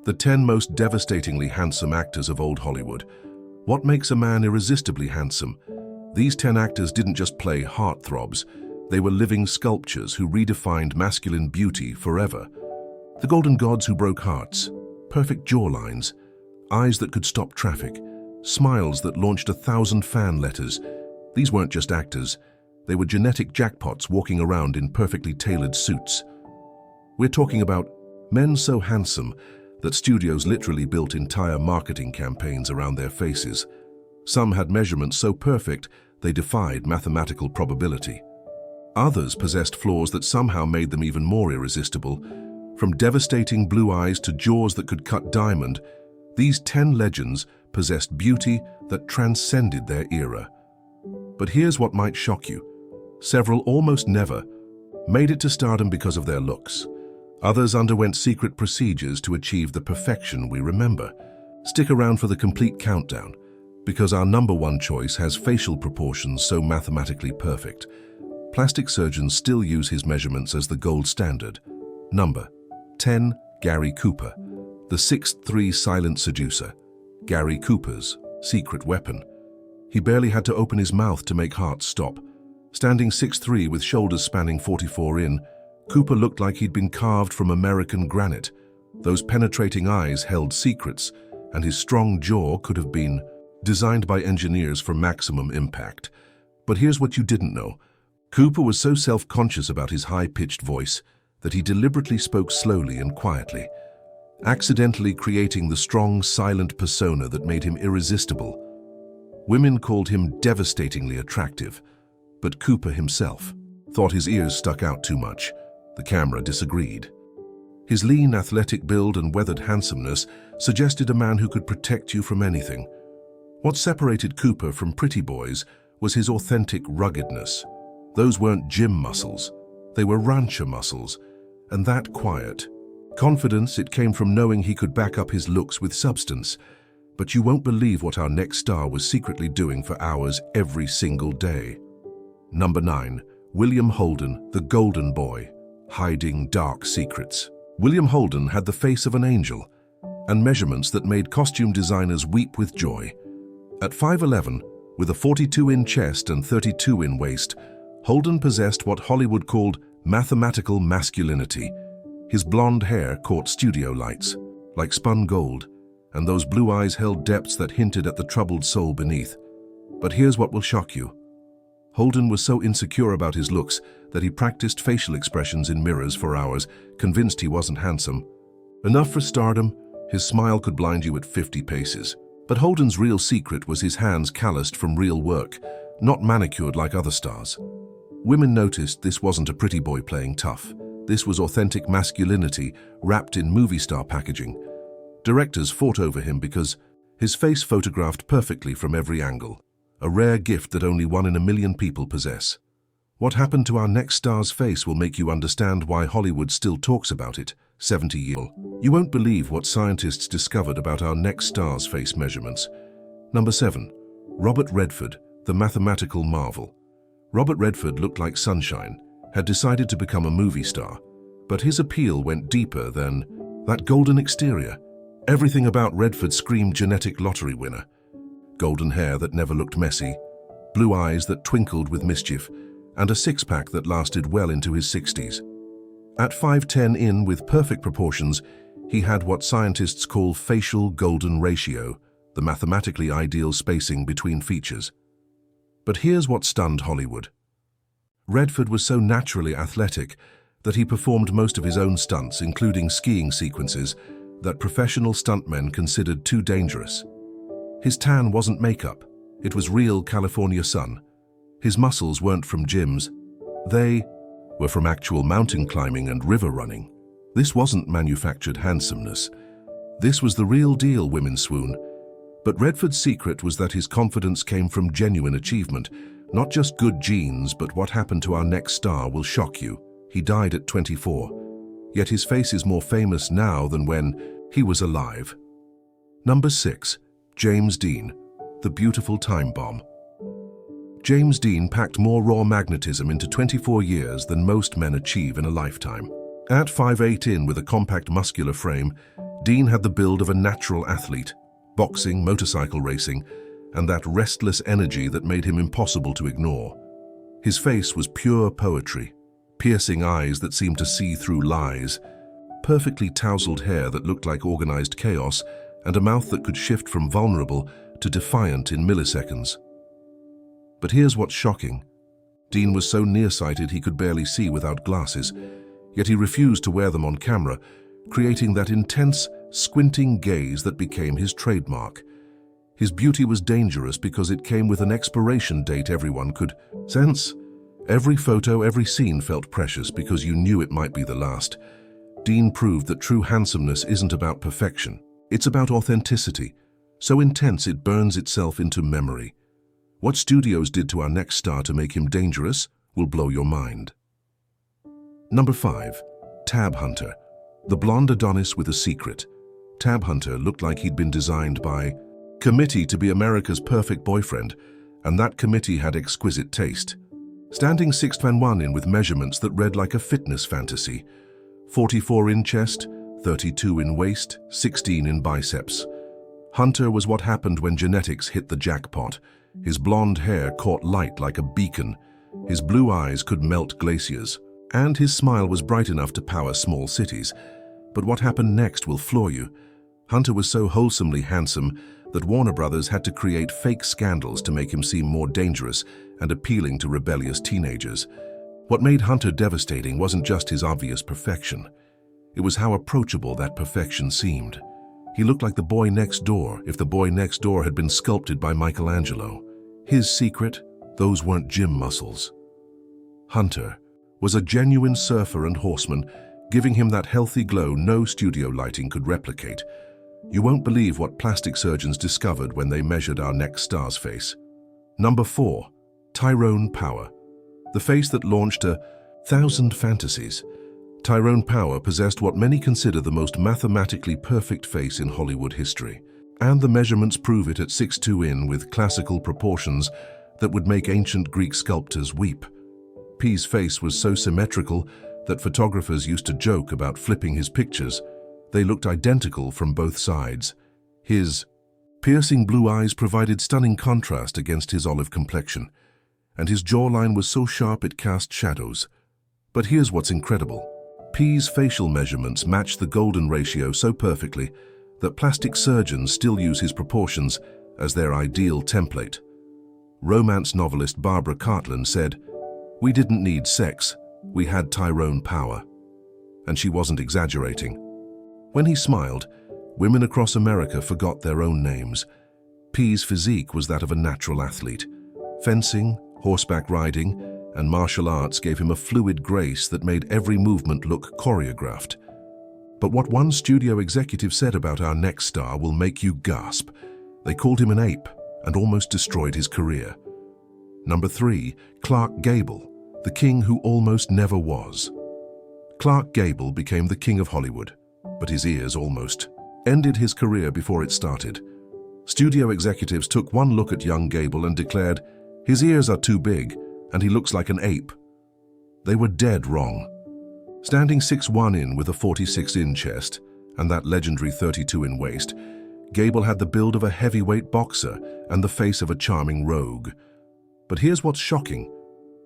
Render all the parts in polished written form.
The 10 most devastatingly handsome actors of old Hollywood. What makes a man irresistibly handsome? These 10 actors didn't just play heartthrobs, they were living sculptures who redefined masculine beauty forever. The golden gods who broke hearts, perfect jawlines, eyes that could stop traffic, smiles that launched 1,000 fan letters. These weren't just actors, they were genetic jackpots walking around in perfectly tailored suits. We're talking about men so handsome that studios literally built entire marketing campaigns around their faces. Some had measurements so perfect they defied mathematical probability. Others possessed flaws that somehow made them even more irresistible. From devastating blue eyes to jaws that could cut diamond, these 10 legends possessed beauty that transcended their era. But here's what might shock you. Several almost never made it to stardom because of their looks. Others underwent secret procedures to achieve the perfection we remember. Stick around for the complete countdown, because our number one choice has facial proportions so mathematically perfect. Plastic surgeons still use his measurements as the gold standard. Number 10. Gary Cooper, the 6'3" silent seducer. Gary Cooper's secret weapon. He barely had to open his mouth to make hearts stop. Standing 6'3" with shoulders spanning 44 in, Cooper looked like he'd been carved from American granite. Those penetrating eyes held secrets, and his strong jaw could have been designed by engineers for maximum impact. But here's what you didn't know. Cooper was so self-conscious about his high-pitched voice that he deliberately spoke slowly and quietly, accidentally creating the strong, silent persona that made him irresistible. Women called him devastatingly attractive, but Cooper himself thought his ears stuck out too much. The camera disagreed. His lean, athletic build and weathered handsomeness suggested a man who could protect you from anything. What separated Cooper from pretty boys was his authentic ruggedness. Those weren't gym muscles, they were rancher muscles, and that quiet confidence, it came from knowing he could back up his looks with substance. But you won't believe what our next star was secretly doing for hours every single day. Number 9. William Holden, the Golden Boy, hiding dark secrets. William Holden had the face of an angel and measurements that made costume designers weep with joy. At 5'11", with a 42-in chest and 32-in waist, Holden possessed what Hollywood called mathematical masculinity. His blonde hair caught studio lights, like spun gold, and those blue eyes held depths that hinted at the troubled soul beneath. But here's what will shock you. Holden was so insecure about his looks that he practiced facial expressions in mirrors for hours, convinced he wasn't handsome. Enough for stardom, his smile could blind you at 50 paces. But Holden's real secret was his hands calloused from real work, not manicured like other stars. Women noticed this wasn't a pretty boy playing tough. This was authentic masculinity wrapped in movie star packaging. Directors fought over him because his face photographed perfectly from every angle, a rare gift that only 1 in a million people possess. What happened to our next star's face will make you understand why Hollywood still talks about it 70 years. You won't believe what scientists discovered about our next star's face measurements. Number 7. Robert Redford, the mathematical marvel. Robert Redford looked like sunshine, had decided to become a movie star, but his appeal went deeper than that golden exterior. Everything about Redford screamed genetic lottery winner. Golden hair that never looked messy, blue eyes that twinkled with mischief, and a six-pack that lasted well into his 60s. At 5'10" in with perfect proportions, he had what scientists call facial golden ratio, the mathematically ideal spacing between features. But here's what stunned Hollywood. Redford was so naturally athletic that he performed most of his own stunts, including skiing sequences, that professional stuntmen considered too dangerous. His tan wasn't makeup, it was real California sun. His muscles weren't from gyms, they were from actual mountain climbing and river running. This wasn't manufactured handsomeness. This was the real deal, women swoon. But Redford's secret was that his confidence came from genuine achievement, not just good genes, but what happened to our next star will shock you. He died at 24, yet his face is more famous now than when he was alive. Number 6. James Dean, the beautiful time bomb. James Dean packed more raw magnetism into 24 years than most men achieve in a lifetime. At 5'8" in with a compact muscular frame, Dean had the build of a natural athlete, boxing, motorcycle racing, and that restless energy that made him impossible to ignore. His face was pure poetry, piercing eyes that seemed to see through lies, perfectly tousled hair that looked like organized chaos, and a mouth that could shift from vulnerable to defiant in milliseconds. But here's what's shocking. Dean was so nearsighted he could barely see without glasses, yet he refused to wear them on camera, creating that intense, squinting gaze that became his trademark. His beauty was dangerous because it came with an expiration date everyone could sense. Every photo, every scene felt precious because you knew it might be the last. Dean proved that true handsomeness isn't about perfection. It's about authenticity, so intense it burns itself into memory. What studios did to our next star to make him dangerous will blow your mind. Number 5. Tab Hunter. The blonde Adonis with a secret. Tab Hunter looked like he'd been designed by committee to be America's perfect boyfriend, and that committee had exquisite taste. Standing 6'1" in with measurements that read like a fitness fantasy. 44 in chest, 32 in waist, 16 in biceps. Hunter was what happened when genetics hit the jackpot. His blonde hair caught light like a beacon. His blue eyes could melt glaciers. And his smile was bright enough to power small cities. But what happened next will floor you. Hunter was so wholesomely handsome that Warner Brothers had to create fake scandals to make him seem more dangerous and appealing to rebellious teenagers. What made Hunter devastating wasn't just his obvious perfection. It was how approachable that perfection seemed. He looked like the boy next door if the boy next door had been sculpted by Michelangelo. His secret? Those weren't gym muscles. Hunter was a genuine surfer and horseman, giving him that healthy glow no studio lighting could replicate. You won't believe what plastic surgeons discovered when they measured our next star's face. Number 4. Tyrone Power. The face that launched 1,000 fantasies. Tyrone Power possessed what many consider the most mathematically perfect face in Hollywood history. And the measurements prove it at 6'2" in with classical proportions that would make ancient Greek sculptors weep. P's face was so symmetrical that photographers used to joke about flipping his pictures. They looked identical from both sides. His piercing blue eyes provided stunning contrast against his olive complexion, and his jawline was so sharp it cast shadows. But here's what's incredible. P's facial measurements matched the golden ratio so perfectly that plastic surgeons still use his proportions as their ideal template. Romance novelist Barbara Cartland said, "We didn't need sex, we had Tyrone Power." And she wasn't exaggerating. When he smiled, women across America forgot their own names. P's physique was that of a natural athlete. Fencing, horseback riding, and martial arts gave him a fluid grace that made every movement look choreographed. But what one studio executive said about our next star will make you gasp. They called him an ape and almost destroyed his career. Number 3, Clark Gable, the king who almost never was. Clark Gable became the king of Hollywood, but his ears almost ended his career before it started. Studio executives took one look at young Gable and declared, "His ears are too big, and he looks like an ape." They were dead wrong. Standing 6'1" in with a 46 in chest and that legendary 32 in waist, Gable had the build of a heavyweight boxer and the face of a charming rogue. But here's what's shocking.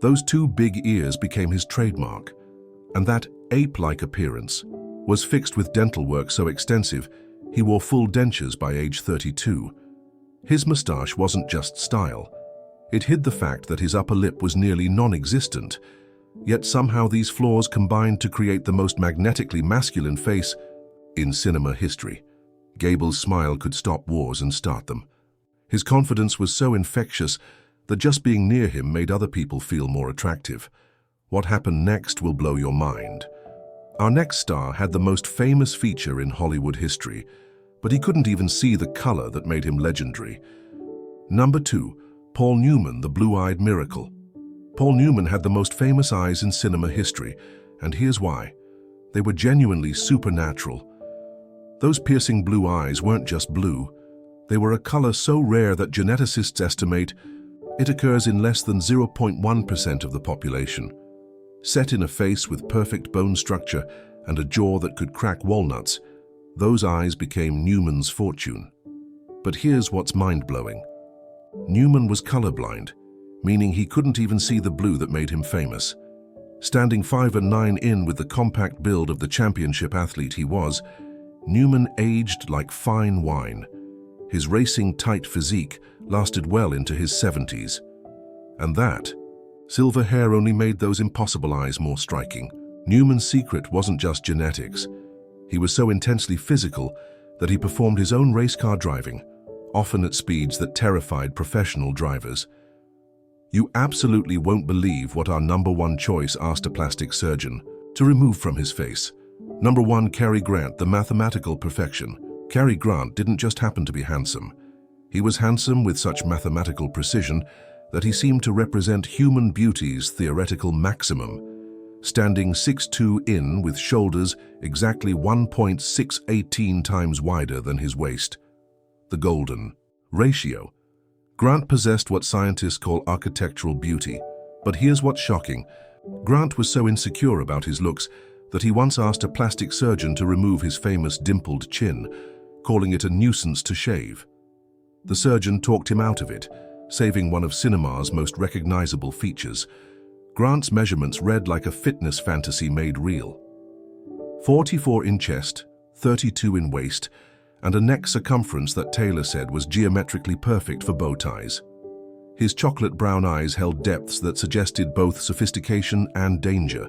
Those two big ears became his trademark, and that ape-like appearance was fixed with dental work so extensive he wore full dentures by age 32. His moustache wasn't just style. It hid the fact that his upper lip was nearly non-existent, yet somehow these flaws combined to create the most magnetically masculine face in cinema history. Gable's smile could stop wars and start them. His confidence was so infectious that just being near him made other people feel more attractive. What happened next will blow your mind. Our next star had the most famous feature in Hollywood history, but he couldn't even see the color that made him legendary. Number 2, Paul Newman, the blue-eyed miracle. Paul Newman had the most famous eyes in cinema history, and here's why. They were genuinely supernatural. Those piercing blue eyes weren't just blue. They were a color so rare that geneticists estimate it occurs in less than 0.1% of the population. Set in a face with perfect bone structure and a jaw that could crack walnuts, Those eyes became Newman's fortune. But here's what's mind-blowing. Newman was colorblind, meaning he couldn't even see the blue that made him famous. Standing 5'9" in with the compact build of the championship athlete he was, Newman aged like fine wine. His racing tight physique lasted well into his 70s. And that silver hair only made those impossible eyes more striking. Newman's secret wasn't just genetics. He was so intensely physical that he performed his own race car driving, often at speeds that terrified professional drivers. You absolutely won't believe what our #1 choice asked a plastic surgeon to remove from his face. #1, Cary Grant, the mathematical perfection. Cary Grant didn't just happen to be handsome. He was handsome with such mathematical precision that he seemed to represent human beauty's theoretical maximum, standing 6'2" in with shoulders exactly 1.618 times wider than his waist. The golden ratio. Grant possessed what scientists call architectural beauty. But here's what's shocking. Grant was so insecure about his looks that he once asked a plastic surgeon to remove his famous dimpled chin, calling it a nuisance to shave. The surgeon talked him out of it, saving one of cinema's most recognizable features. Grant's measurements read like a fitness fantasy made real. 44 in chest, 32 in waist, and a neck circumference that Taylor said was geometrically perfect for bow ties. His chocolate brown eyes held depths that suggested both sophistication and danger,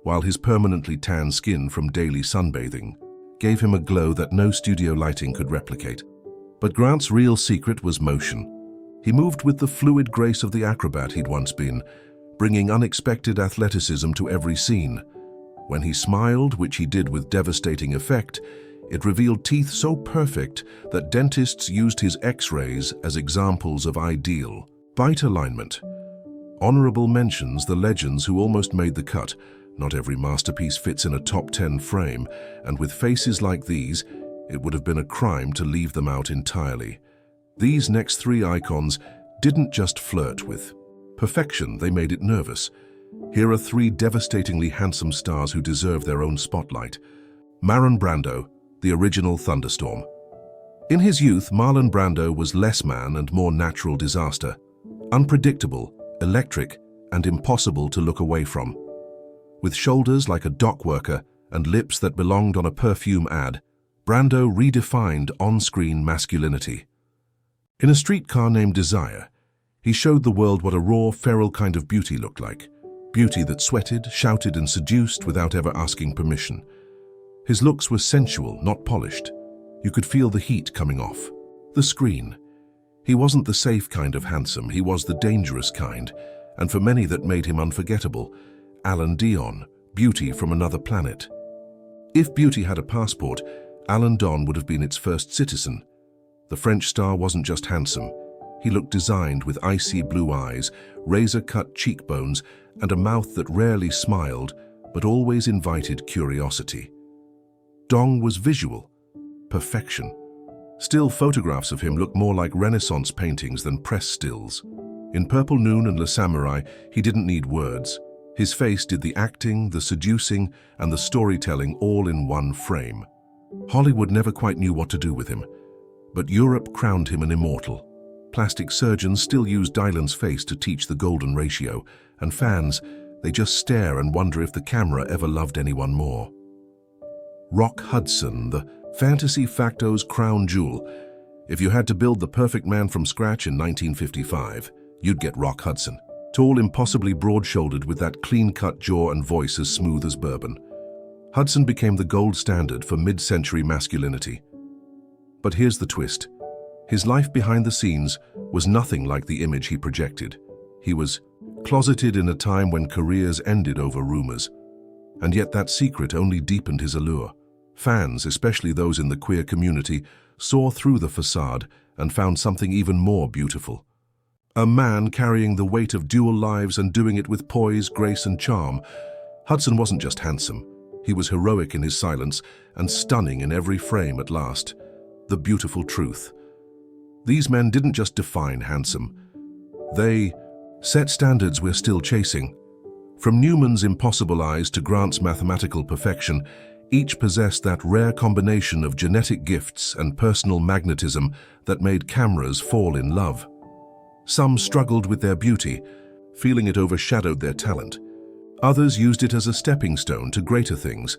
while his permanently tan skin from daily sunbathing gave him a glow that no studio lighting could replicate. But Grant's real secret was motion. He moved with the fluid grace of the acrobat he'd once been, bringing unexpected athleticism to every scene. When he smiled, which he did with devastating effect, it revealed teeth so perfect that dentists used his X-rays as examples of ideal bite alignment. Honorable mentions the legends who almost made the cut. Not every masterpiece fits in a top 10 frame, and with faces like these, it would have been a crime to leave them out entirely. These next 3 icons didn't just flirt with perfection, they made it nervous. Here are 3 devastatingly handsome stars who deserve their own spotlight. Marlon Brando, the original Thunderstorm. In his youth, Marlon Brando was less man and more natural disaster. Unpredictable, electric, and impossible to look away from. With shoulders like a dock worker and lips that belonged on a perfume ad, Brando redefined on-screen masculinity. In A Streetcar Named Desire, he showed the world what a raw, feral kind of beauty looked like. Beauty that sweated, shouted, and seduced without ever asking permission. His looks were sensual, not polished. You could feel the heat coming off the screen. He wasn't the safe kind of handsome, he was the dangerous kind, and for many that made him unforgettable. Alan Dion, beauty from another planet. If beauty had a passport, Alan Dion would have been its first citizen. The French star wasn't just handsome. He looked designed with icy blue eyes, razor-cut cheekbones, and a mouth that rarely smiled, but always invited curiosity. Dong was visual, perfection. Still photographs of him look more like Renaissance paintings than press stills. In Purple Noon and Le Samurai, he didn't need words. His face did the acting, the seducing, and the storytelling all in one frame. Hollywood never quite knew what to do with him, but Europe crowned him an immortal. Plastic surgeons still use Dylan's face to teach the golden ratio, and fans, they just stare and wonder if the camera ever loved anyone more. Rock Hudson, the fantasy facto's crown jewel. If you had to build the perfect man from scratch in 1955, you'd get Rock Hudson. Tall, impossibly broad-shouldered with that clean-cut jaw and voice as smooth as bourbon. Hudson became the gold standard for mid-century masculinity. But here's the twist. His life behind the scenes was nothing like the image he projected. He was closeted in a time when careers ended over rumors. And yet that secret only deepened his allure. Fans, especially those in the queer community, saw through the facade and found something even more beautiful. A man carrying the weight of dual lives and doing it with poise, grace, and charm. Hudson wasn't just handsome. He was heroic in his silence and stunning in every frame at last. The beautiful truth. These men didn't just define handsome. They set standards we're still chasing. From Newman's impossible eyes to Grant's mathematical perfection, Each possessed that rare combination of genetic gifts and personal magnetism that made cameras fall in love. Some struggled with their beauty, feeling it overshadowed their talent. Others used it as a stepping stone to greater things,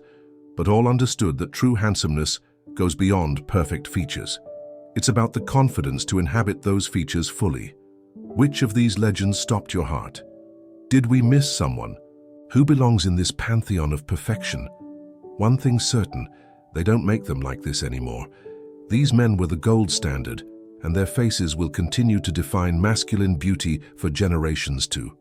but all understood that true handsomeness goes beyond perfect features. It's about the confidence to inhabit those features fully. Which of these legends stopped your heart? Did we miss someone? Who belongs in this pantheon of perfection? One thing's certain, they don't make them like this anymore. These men were the gold standard, and their faces will continue to define masculine beauty for generations too.